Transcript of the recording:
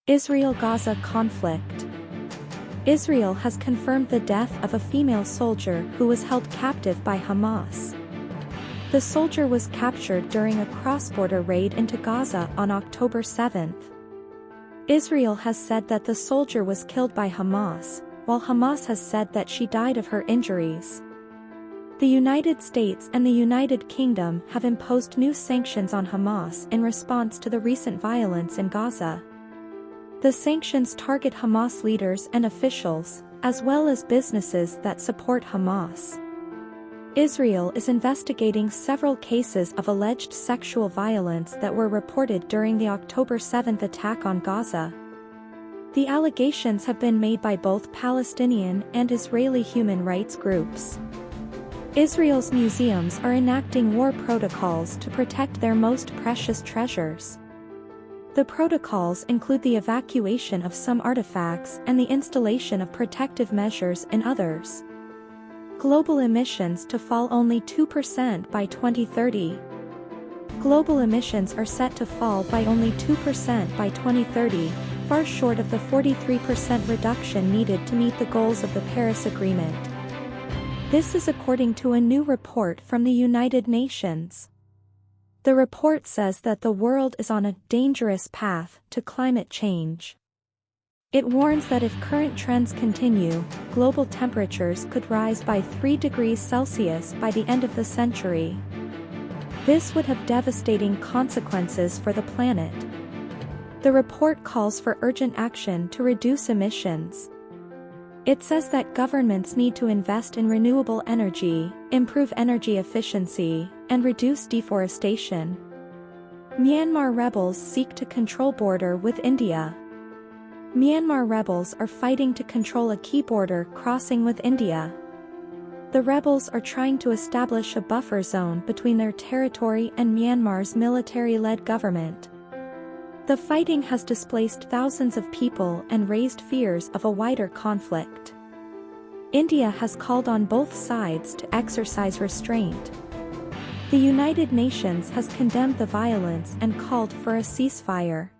Israel-Gaza conflict. Israel has confirmed the death of a female soldier who was held captive by Hamas. The soldier was captured during a cross-border raid into Gaza on October 7. Israel has said that the soldier was killed by Hamas, while Hamas has said that she died of her injuries. The United States and the United Kingdom have imposed new sanctions on Hamas in response to the recent violence in Gaza. The sanctions target Hamas leaders and officials, as well as businesses that support Hamas. Israel is investigating several cases of alleged sexual violence that were reported during the October 7 attack on Gaza. The allegations have been made by both Palestinian and Israeli human rights groups. Israel's museums are enacting war protocols to protect their most precious treasures. The protocols include the evacuation of some artifacts and the installation of protective measures in others. Global emissions to fall only 2% by 2030. Global emissions are set to fall by only 2% by 2030, far short of the 43% reduction needed to meet the goals of the Paris Agreement. This is according to a new report from the United Nations. The report says that the world is on a dangerous path to climate change. It warns that if current trends continue, global temperatures could rise by 3 degrees Celsius by the end of the century. This would have devastating consequences for the planet. The report calls for urgent action to reduce emissions. It says that governments need to invest in renewable energy, improve energy efficiency, and reduce deforestation. Myanmar rebels seek to control border with India. Myanmar rebels are fighting to control a key border crossing with India. The rebels are trying to establish a buffer zone between their territory and Myanmar's military-led government. The fighting has displaced thousands of people and raised fears of a wider conflict. India has called on both sides to exercise restraint. The United Nations has condemned the violence and called for a ceasefire.